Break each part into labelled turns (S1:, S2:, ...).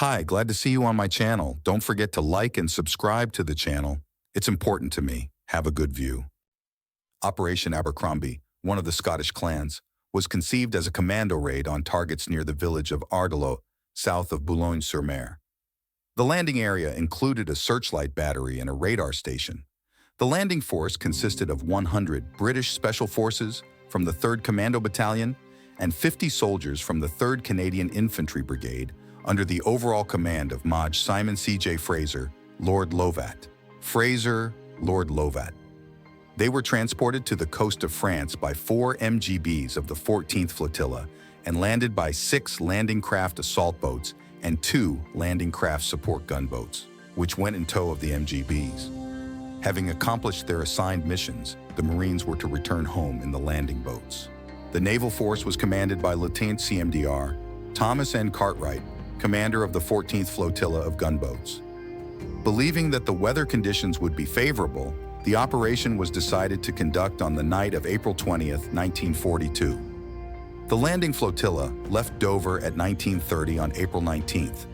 S1: Hi, glad to see you on my channel. Don't forget to like and subscribe to the channel. It's important to me. Have a good view. Operation Abercrombie, one of the Scottish clans, was conceived as a commando raid on targets near the village of Ardelot, south of Boulogne-sur-Mer. The landing area included a searchlight battery and a radar station. The landing force consisted of 100 British Special Forces from the 3rd Commando Battalion and 50 soldiers from the 3rd Canadian Infantry Brigade under the overall command of Maj Simon C.J. Fraser, Lord Lovat. Fraser, Lord Lovat. They were transported to the coast of France by 4 MGBs of the 14th Flotilla and landed by 6 landing craft assault boats and 2 landing craft support gunboats, which went in tow of the MGBs. Having accomplished their assigned missions, the Marines were to return home in the landing boats. The naval force was commanded by Lieutenant CMDR Thomas N. Cartwright, commander of the 14th Flotilla of gunboats. Believing that the weather conditions would be favorable, the operation was decided to conduct on the night of April 20th, 1942. The landing flotilla left Dover at 1930 on April 19th.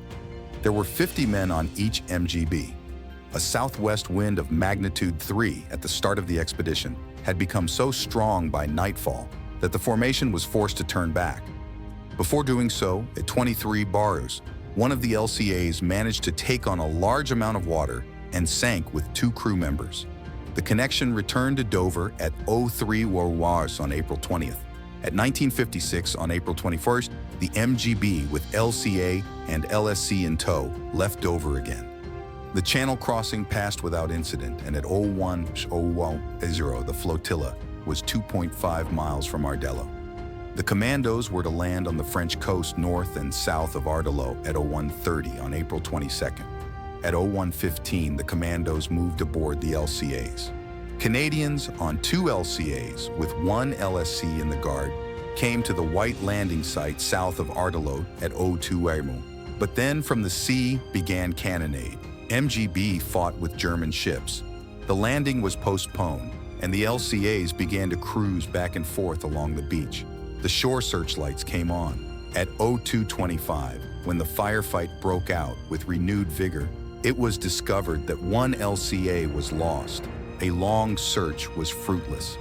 S1: There were 50 men on each MGB. A southwest wind of magnitude 3 at the start of the expedition had become so strong by nightfall that the formation was forced to turn back. Before doing so, at 23 bars, one of the LCAs managed to take on a large amount of water and sank with 2 crew members. The connection returned to Dover at 03 Warwars on April 20th. At 1956 on April 21st, the MGB with LCA and LSC in tow left Dover again. The channel crossing passed without incident, and at 01:00 the flotilla was 2.5 miles from Ardelot. The commandos were to land on the French coast north and south of Ardelot at 01:30 on April 22nd. At 01:15, the commandos moved aboard the LCAs. Canadians on 2 LCAs with 1 LSC in the guard came to the white landing site south of Ardelot at 02 Airmont. But then from the sea began cannonade. MGB fought with German ships. The landing was postponed, and the LCAs began to cruise back and forth along the beach. The shore searchlights came on. At 02:25, when the firefight broke out with renewed vigor, it was discovered that 1 LCA was lost. A long search was fruitless.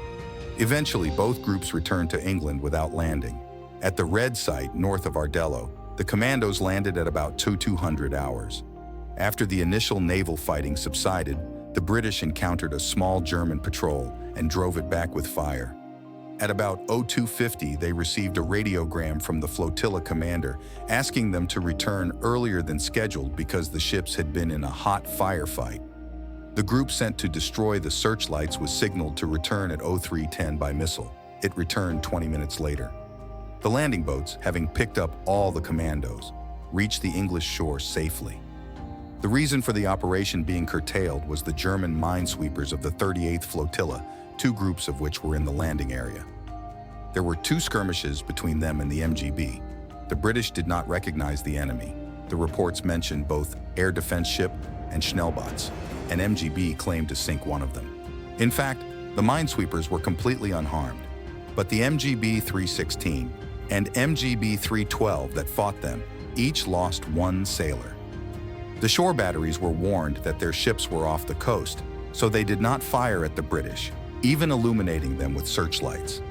S1: Eventually, both groups returned to England without landing. At the red site north of Ardelot, the commandos landed at about 0200 hours. After the initial naval fighting subsided, the British encountered a small German patrol and drove it back with fire. At about 0250, they received a radiogram from the flotilla commander asking them to return earlier than scheduled because the ships had been in a hot firefight. The group sent to destroy the searchlights was signaled to return at 0310 by missile. It returned 20 minutes later. The landing boats, having picked up all the commandos, reached the English shore safely. The reason for the operation being curtailed was the German minesweepers of the 38th Flotilla, 2 groups of which were in the landing area. There were 2 skirmishes between them and the MGB. The British did not recognize the enemy. The reports mentioned both air defense ship and Schnellbots, and MGB claimed to sink one of them. In fact, the minesweepers were completely unharmed, but the MGB 316 and MGB 312 that fought them each lost 1 sailor. The shore batteries were warned that their ships were off the coast, so they did not fire at the British, even illuminating them with searchlights.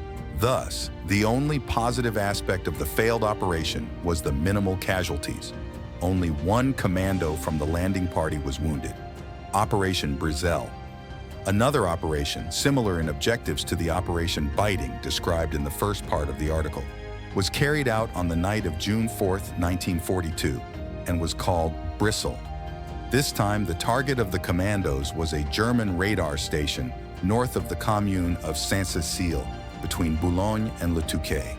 S1: Thus, the only positive aspect of the failed operation was the minimal casualties. Only 1 commando from the landing party was wounded. Operation Briselle. Another operation, similar in objectives to the Operation Biting described in the first part of the article, was carried out on the night of June 4th, 1942, and was called Bristle. This time, the target of the commandos was a German radar station north of the commune of Saint-Cécile, between Boulogne and Le Touquet.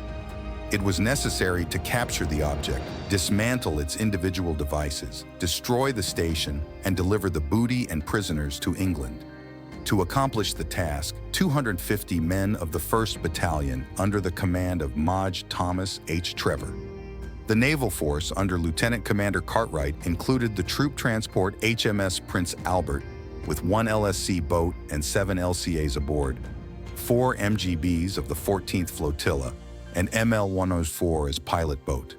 S1: It was necessary to capture the object, dismantle its individual devices, destroy the station, and deliver the booty and prisoners to England. To accomplish the task, 250 men of the 1st Battalion under the command of Maj Thomas H. Trevor. The naval force under Lieutenant Commander Cartwright included the troop transport HMS Prince Albert with 1 LSC boat and 7 LCAs aboard, 4 MGBs of the 14th Flotilla, and ML-104 as pilot boat.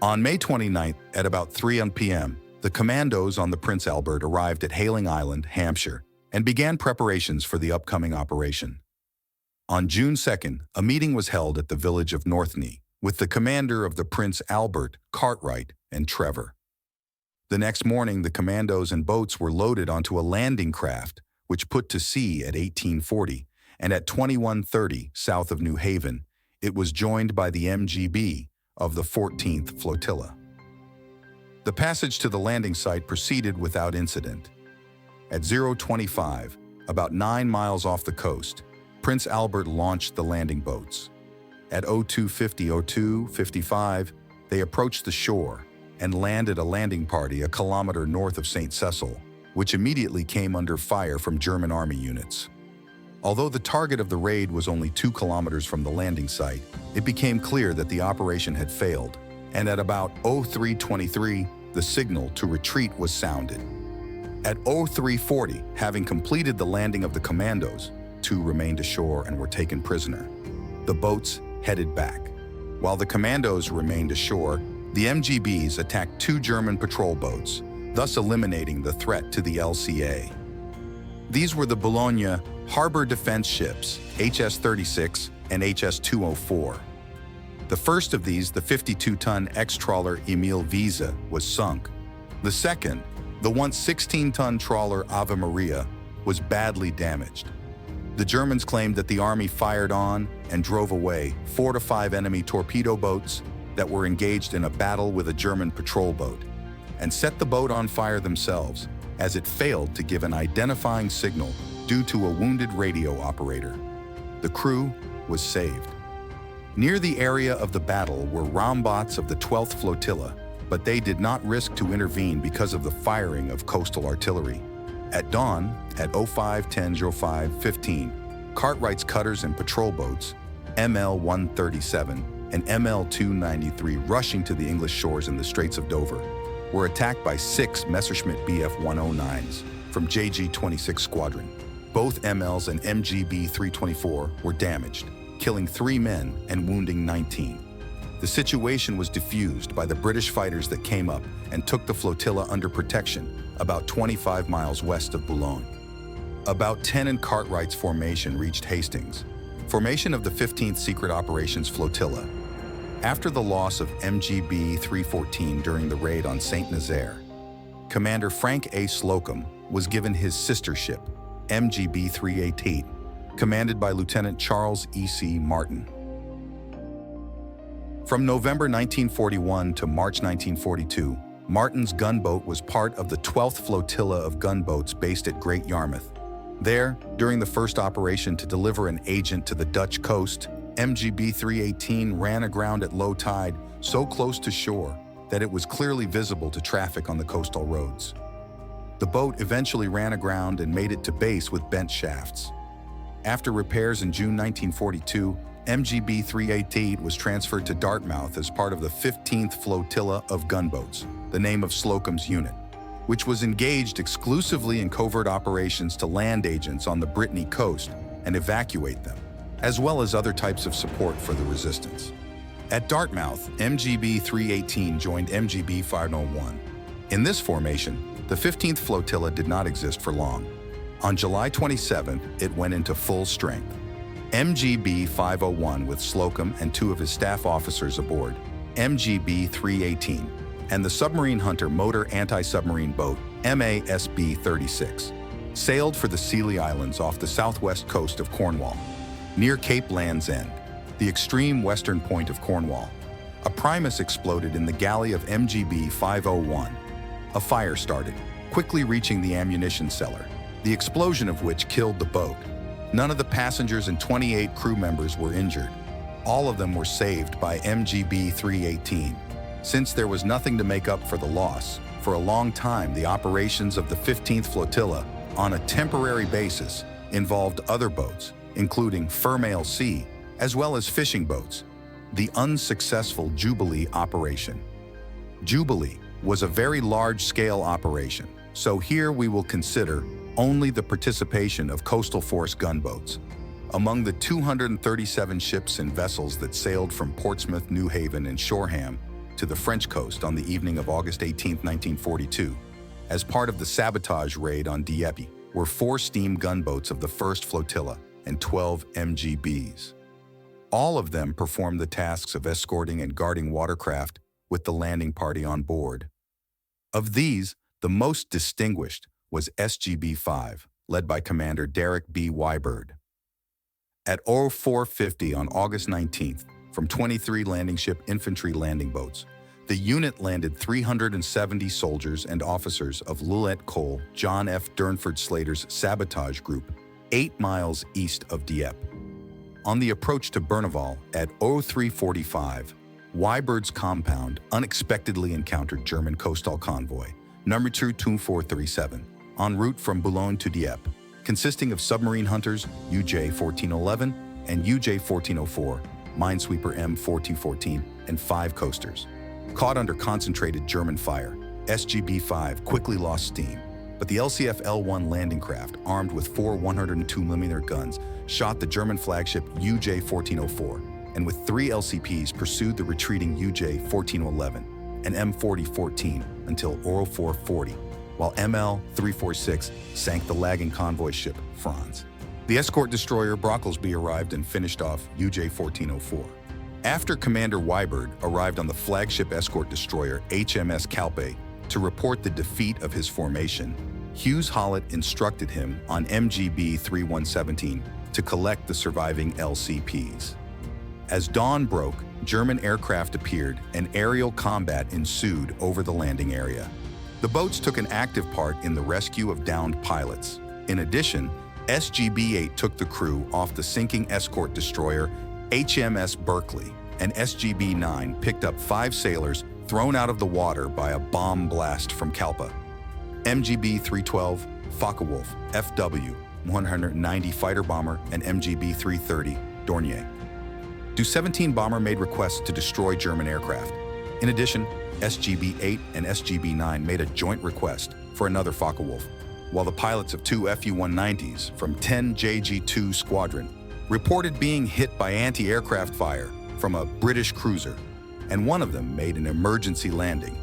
S1: On May 29th, at about 3 p.m., the Commandos on the Prince Albert arrived at Hayling Island, Hampshire, and began preparations for the upcoming operation. On June 2nd, a meeting was held at the village of Northney with the commander of the Prince Albert, Cartwright, and Trevor. The next morning, the Commandos and boats were loaded onto a landing craft, which put to sea at 1840, and at 21:30 south of New Haven, it was joined by the MGB of the 14th Flotilla. The passage to the landing site proceeded without incident. At 0:25, about 9 miles off the coast, Prince Albert launched the landing boats. At 02:55, they approached the shore and landed a landing party a kilometer north of St. Cecil, which immediately came under fire from German Army units. Although the target of the raid was only 2 kilometers from the landing site, it became clear that the operation had failed, and at about 03:23, the signal to retreat was sounded. At 03:40, having completed the landing of the Commandos, 2 remained ashore and were taken prisoner. The boats headed back. While the Commandos remained ashore, the MGBs attacked 2 German patrol boats, thus eliminating the threat to the LCA. These were the Boulogne harbor defense ships, HS-36 and HS-204. The first of these, the 52-ton ex-trawler Emile Wiese, was sunk. The second, the once 16-ton trawler Ave Maria, was badly damaged. The Germans claimed that the Army fired on and drove away 4 to 5 enemy torpedo boats that were engaged in a battle with a German patrol boat, and set the boat on fire themselves, as it failed to give an identifying signal due to a wounded radio operator. The crew was saved. Near the area of the battle were Rombots of the 12th Flotilla, but they did not risk to intervene because of the firing of coastal artillery. At dawn, at 05:10:05:15, Cartwright's cutters and patrol boats, ML-137 and ML-293 rushing to the English shores in the Straits of Dover, were attacked by 6 Messerschmitt Bf-109s from JG-26 Squadron. Both MLs and MGB-324 were damaged, killing 3 men and wounding 19. The situation was diffused by the British fighters that came up and took the flotilla under protection about 25 miles west of Boulogne. About 10 in Cartwright's formation reached Hastings, formation of the 15th Secret Operations Flotilla. After the loss of MGB-314 during the raid on St. Nazaire, Commander Frank A. Slocum was given his sister ship, MGB-388, commanded by Lieutenant Charles E.C. Martin. From November 1941 to March 1942, Martin's gunboat was part of the 12th Flotilla of gunboats based at Great Yarmouth. There, during the first operation to deliver an agent to the Dutch coast, MGB-318 ran aground at low tide so close to shore that it was clearly visible to traffic on the coastal roads. The boat eventually ran aground and made it to base with bent shafts. After repairs in June 1942, MGB-388 was transferred to Dartmouth as part of the 15th Flotilla of gunboats, the name of Slocum's unit, which was engaged exclusively in covert operations to land agents on the Brittany coast and evacuate them, as well as other types of support for the resistance. At Dartmouth, MGB-318 joined MGB-501. In this formation, the 15th Flotilla did not exist for long. On July 27th, it went into full strength. MGB-501 with Slocum and 2 of his staff officers aboard, MGB-318, and the submarine hunter motor anti-submarine boat, MASB-36, sailed for the Scilly Islands off the southwest coast of Cornwall. Near Cape Land's End, the extreme western point of Cornwall, a primus exploded in the galley of MGB-501. A fire started, quickly reaching the ammunition cellar, the explosion of which killed the boat. None of the passengers and 28 crew members were injured. All of them were saved by MGB-318. Since there was nothing to make up for the loss, for a long time the operations of the 15th Flotilla, on a temporary basis, involved other boats, including Fermail C, as well as fishing boats. The unsuccessful Jubilee operation. Jubilee was a very large-scale operation, so here we will consider only the participation of coastal force gunboats. Among the 237 ships and vessels that sailed from Portsmouth, New Haven, and Shoreham to the French coast on the evening of August 18, 1942. As part of the sabotage raid on Dieppe were 4 steam gunboats of the 1st Flotilla and 12 MGBs. All of them performed the tasks of escorting and guarding watercraft with the landing party on board. Of these, the most distinguished was SGB-5, led by Commander Derek B. Wybird. At 04:50 on August 19th, from 23 landing ship infantry landing boats, the unit landed 370 soldiers and officers of Lulette Cole, John F. Durnford Slater's sabotage group, 8 miles east of Dieppe. On the approach to Berneval at 03:45, Wybird's compound unexpectedly encountered German coastal convoy, number 2437, en route from Boulogne to Dieppe, consisting of submarine hunters UJ-1411 and UJ-1404, minesweeper M-4214, and 5 coasters. Caught under concentrated German fire, SGB-5 quickly lost steam, but the LCF L-1 landing craft, armed with 4 102mm guns, shot the German flagship UJ-1404, and with 3 LCPs pursued the retreating UJ-1411 and M-4014 until 04:40, while ML-346 sank the lagging convoy ship Franz. The escort destroyer Brocklesby arrived and finished off UJ-1404. After Commander Wybird arrived on the flagship escort destroyer HMS Calpe to report the defeat of his formation, Hughes Hollett instructed him on MGB-3117 to collect the surviving LCPs. As dawn broke, German aircraft appeared and aerial combat ensued over the landing area. The boats took an active part in the rescue of downed pilots. In addition, SGB-8 took the crew off the sinking escort destroyer HMS Berkeley, and SGB-9 picked up 5 sailors thrown out of the water by a bomb blast from Calpe. MGB-312, Focke-Wulf, FW-190 fighter bomber, and MGB-330, Dornier. Do-17 bomber made requests to destroy German aircraft. In addition, SGB-8 and SGB-9 made a joint request for another Focke-Wulf, while the pilots of 2 Fu-190s from 10 JG-2 Squadron reported being hit by anti-aircraft fire from a British cruiser, and one of them made an emergency landing.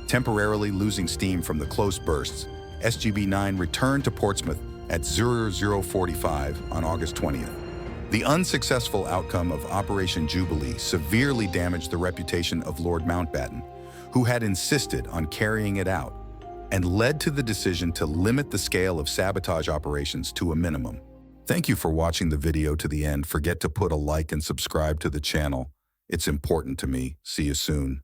S1: Temporarily losing steam from the close bursts, SGB-9 returned to Portsmouth at 00:45 on August 20th. The unsuccessful outcome of Operation Jubilee severely damaged the reputation of Lord Mountbatten, who had insisted on carrying it out, and led to the decision to limit the scale of sabotage operations to a minimum. Thank you for watching the video to the end. Forget to put a like and subscribe to the channel. It's important to me. See you soon.